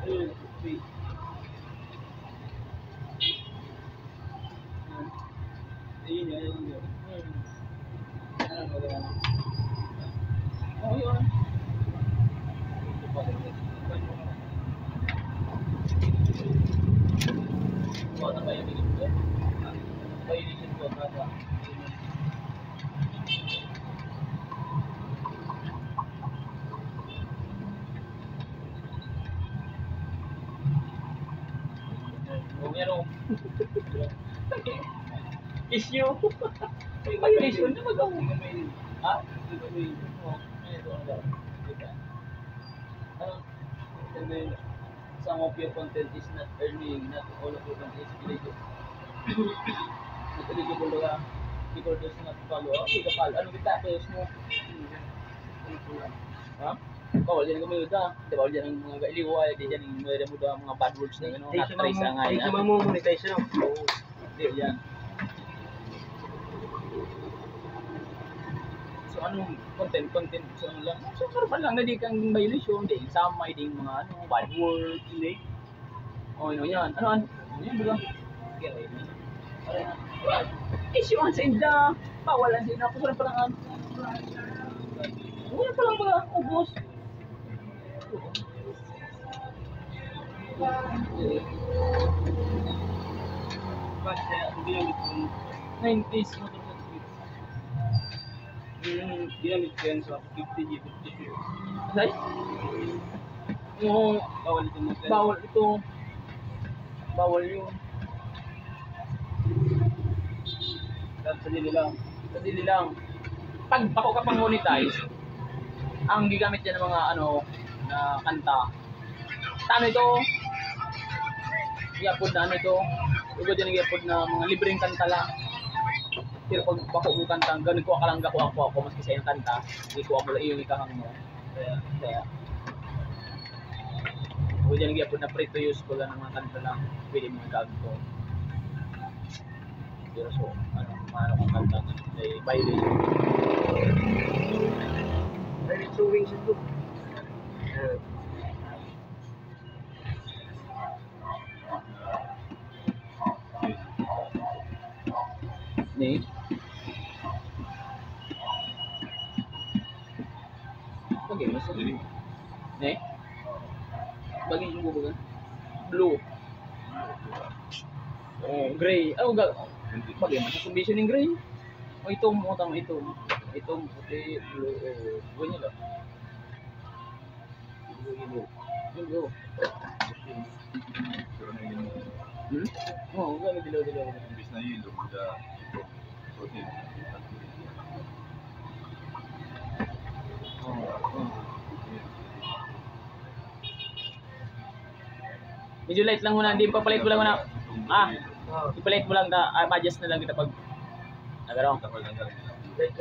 Oh, yun. Ano ba yung bilis ko? Painisin ko kada. Meron. Issue. Violation na mag-awin. Ha? Some of your content is not earning, not all of your content is illegal. Not eligible ka. Because there's not follow. Okay, kapal. Ano kita? Kayos mo. Ha? Bawal yan ang gumilod ha. Bawal yan ang mga gailiway. Di yan ang mga bad words na gano'n. Not-trace na nga yan. Hindi mo monetize na. Hindi yan. So anong content so ano lang. So karon lang na di kang violation, di samay ding mga bad words, hindi. Oh, ano yan? Ano? Yan ba? Okay. Issue ang senda. Bawalan din ako sa palangan. Wala pa lang ba ubos? Basta ginamit ko 90s ginamit ko yan sa 50G, 50G. Ay? Oo, Bawal ito mo. bawal yun. Sa dili lang. Sa dili lang. Pag bako ka pang monetize, ang gigamit yan ng mga na kanta. Ano ito? I-upload na ito. Ugod yan i-upload na mga libreng kanta lang. Pero pag bako mo kanta, ganun ko ka lang ako maski sa yung kanta, hindi ko ako lang yung ikahang mo. Kaya. Ugod yan i-upload na free to use ko lang ng mga kanta lang. Pwede mo i-gag ko. Pero so, paano kang kanta ay violation. Very two wings ito. Ni? Bagay mas ni? Bagay yung bubugan? Blue. Oh, gray. Bagay mas combination ng gray. Oh, ito mo tama ito. Ito puti, blue, ganyan lang. Blue. Oh, ganyan dilaw. Imbis na yelo, muda protein. Medyo light lang muna, hindi papalit mo lang muna. Ipalit mo lang adjust na lang kita pag nagaro. Right.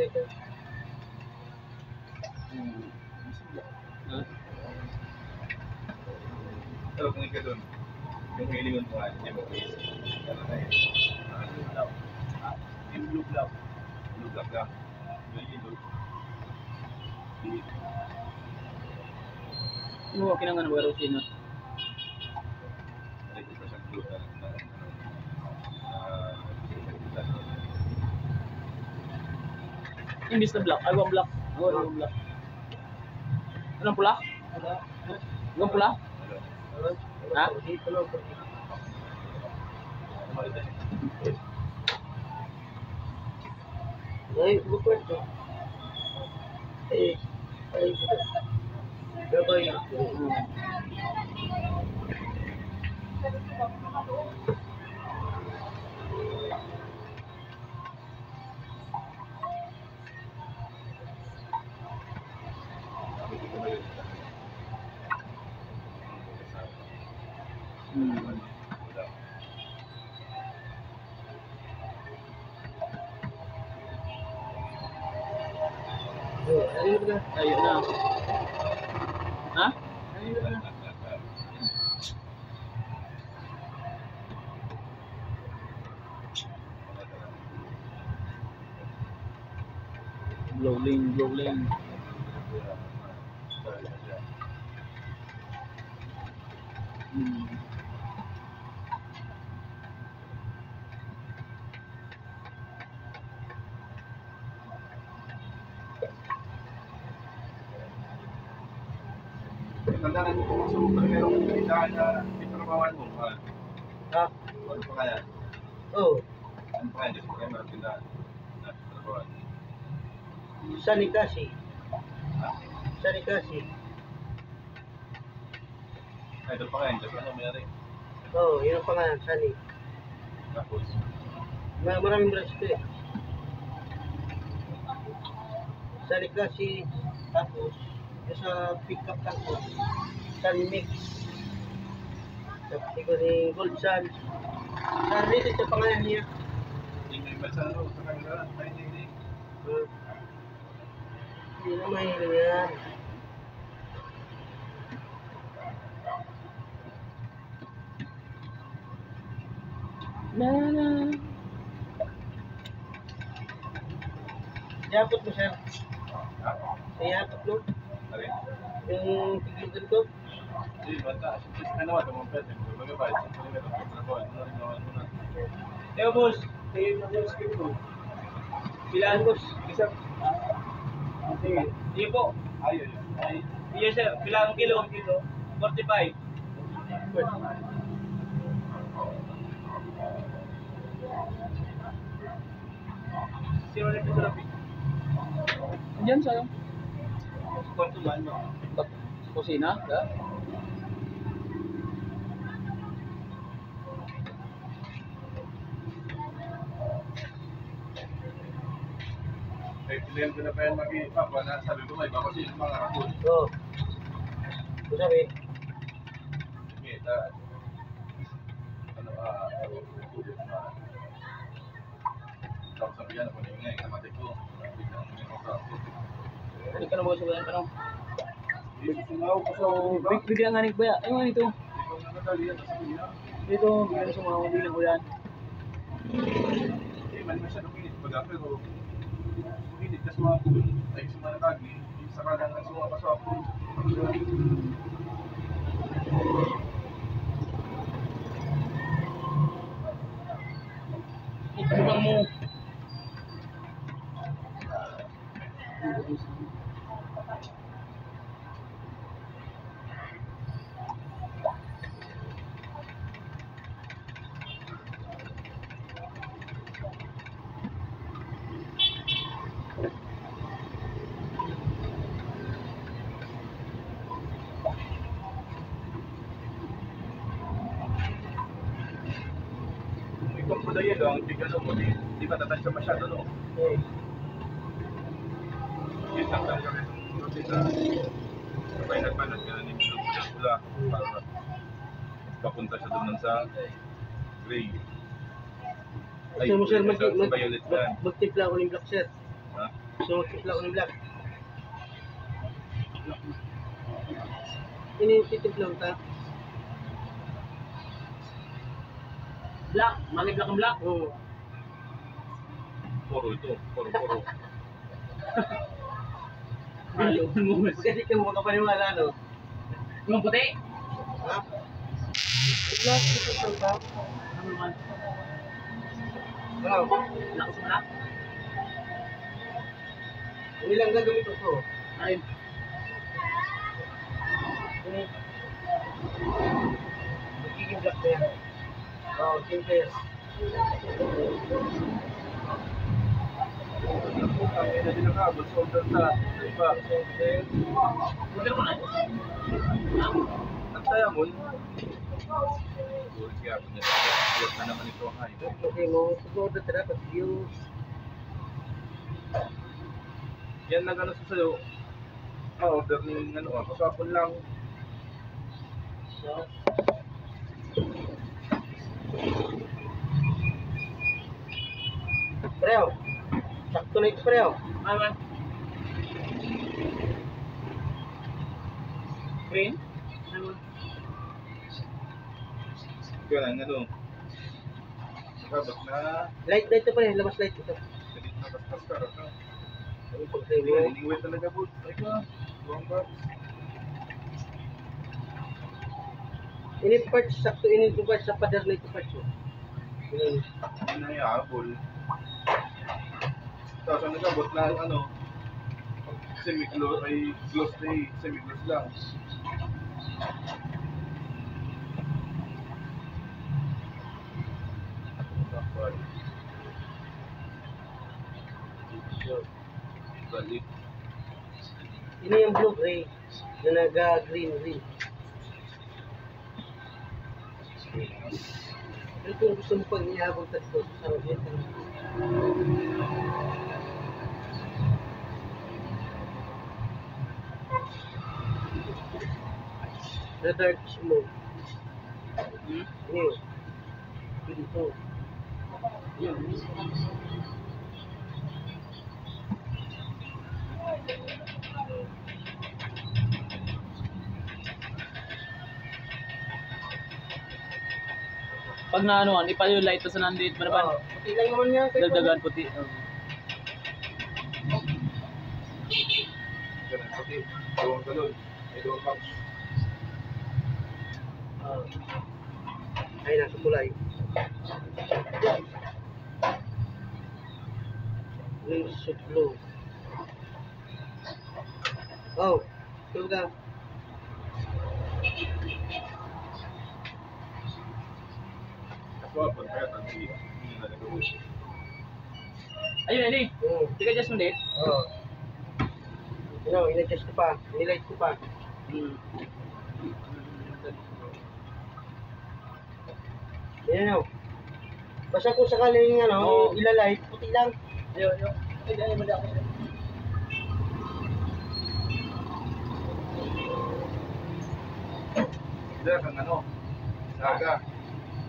Pero kung ikaw doon, yung hilingon mo hindi mo please. Yung blue black lang. Yung yellow. Ano kinangan mo ro sino? Ay, ito sa blue na Imbis na black, agawang black. Agawang black. Anong pula? Agawang pula? Ha? Ay, bukod ko. Ay, gabay. Ayun na. Ha? Blowing. Hmm. Tandaan mo kung gusto mo pa rin yung tindahan na itrabawan mo. Ha? Ano pa kaya? Oo. Ano pa kaya? Gusto mo kayo mga tindahan na itrabawan. Sunny kasi. Sunny kasi. Ay, ito pa kaya. Kasi ano mayari? Oo, yun ang pangalan, Sunny. Tapos, Maraming branch ko eh. Sunny kasi. Tapos, yung sa pick-up tapos, Sunny Mix. Tapos, ikaw ni Gold Sun. Sa related sa pangalan niya. hindi mo iba sa ano, sa kanila. Ay, hindi. Hindi na mahilig yan. Na na. Yapot mo, sir. Ha? Yapot mo. Ari? Yung tiglugan ko. Hindi, bata. Ano ba? Tumang pwede. Magabay. Siyempre meron. Itrabawan. Ano rin naman muna. Ewa, boss. Kayo na yung script ko. Pilaan, boss. Isa. Sige. Sige po. Ayun. Ay, Yes, sir. Pilaan kilo? 45. Sino na ito sa lapit? Diyan sa'yo. Kwarto man, no? Kusina? Da? ay, pilihan ko na pa yan mag-ipapa na sabi ko may iba kasi yung mga kapul. Oo. Ito sabi. Sige, ano, tapos sabihan ako na yun ngayon, kamatay ko. Biglang may mga kapul. Hindi ka na mga sabayan ka no? Hindi, sumaw ko sa iba. Bigyan nga ni Kuya. Ay mga ito. Ikaw na nadali yan, sabi niya. Dito, bigyan sa mga hindi ko yan. Eh, man masyadong init baga, pero init ka sa pool, ay sa mga tagi, sa kalang na sumama ka sa pool. Ibang mo. Ikaw po dahil ang tigano mo, di ba tatansya masyado, no? Eh. Yung tanggal ka rin yung tita. Sabay nagpanat ka na ni Milo pula para papunta siya doon sa gray. Ay, Gusto mo, sir, sa violet yan. magtimpla ako ng black, sir. Ha? Gusto mo magtimpla ako ng black. Ini yung titimpla mo ta? Black. Mali black ang black. Oo. Puro ito, puro. Ayaw mo. Kasi ka mo makapaniwala, no? Yung puti. Ha? Black, titimpla mo ta? Ano naman? Wow. Black sa black. Ang ilang gagamit ko. Ay. Ini. Magiging black na yan. Oo, simple. Ang ina din ang habol, solder sa iba. Magkano mo na? At saya mo, Sulit kaya ako niya. Sulit na naman ito ang hype. Okay mo, support na dapat view. Yan lang ano sa sayo. Order ni ano, kasapon lang. So, Preo. Sakto na ito, Preo. Ano man? Green? Ano man? Kaya lang ano. Sabot na. Light ito pa rin, labas light ito. Galit na kaskas ka. Ang pag-save Hindi mo. nga, iniwit talaga po. Ay ka. Buwang ba? Init parts, sakto init parts sa pader na ito parts. Oh. Ganun. Yun na yung habol. Tapos ang nagabot na ano, semi-close ay close na eh, semi-close lang. Tapos, balik. Ini yung blue gray na naga-green green. Pero kung gusto mo pag ihabol tatlo, sarap yan. The dark smoke. Ini. Dito. Yan. Pag na ano, hindi pa yung light sa nandito, Oh, ba? puti lang naman yan. Dagdagan puti. Ganun, pati. Dalawang galon. May dalawang box. Ay, nasa kulay. Wingsuit blue. Oh, tulog ka. Ako, pagkaya, hindi na nagawin. Ayun, hindi. Tika just mo date. Oh. Ano, in-adjust ko pa. Nilight ko pa. Yan o. Basta kung sakaling ano, ilalight, puti lang. Ayun, ayun. Ay, ay, mali ako. Kaya kang ano, saga,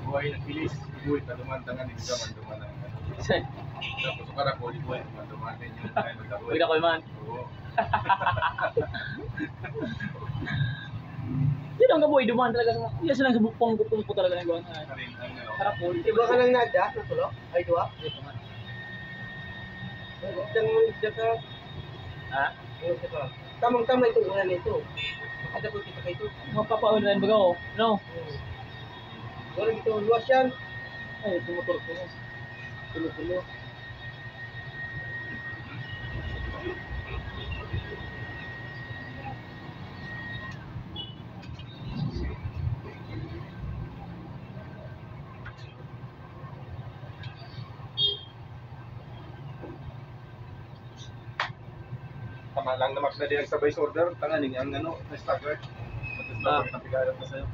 buhay ng kilis, buhay na lumantangan, hindi ka man dumanang. Tapos karakol, buhay na dumanang yung tayo nagkaroon. Huwag na ko man. Oo. Yun ang kaboy, dumaan talaga sa mga. Yan silang gupong po talaga ng gawa na. Karin, ang ano, Karapol. Iba ka lang nada, natulog? Ay, dua? Isang isda ka. Ha? Ano ka? Tamang-tama itong una na ito. Makadapot kita ka ito. Mapapaulan ba ko? No? Wala ito, luwas yan. Ay, tumutur ko. Tulo-tulo. tama lang na na din nagsabay sa order, tanganing ang ano, na stagger. Matapos na pagkakapigayat na sa'yo.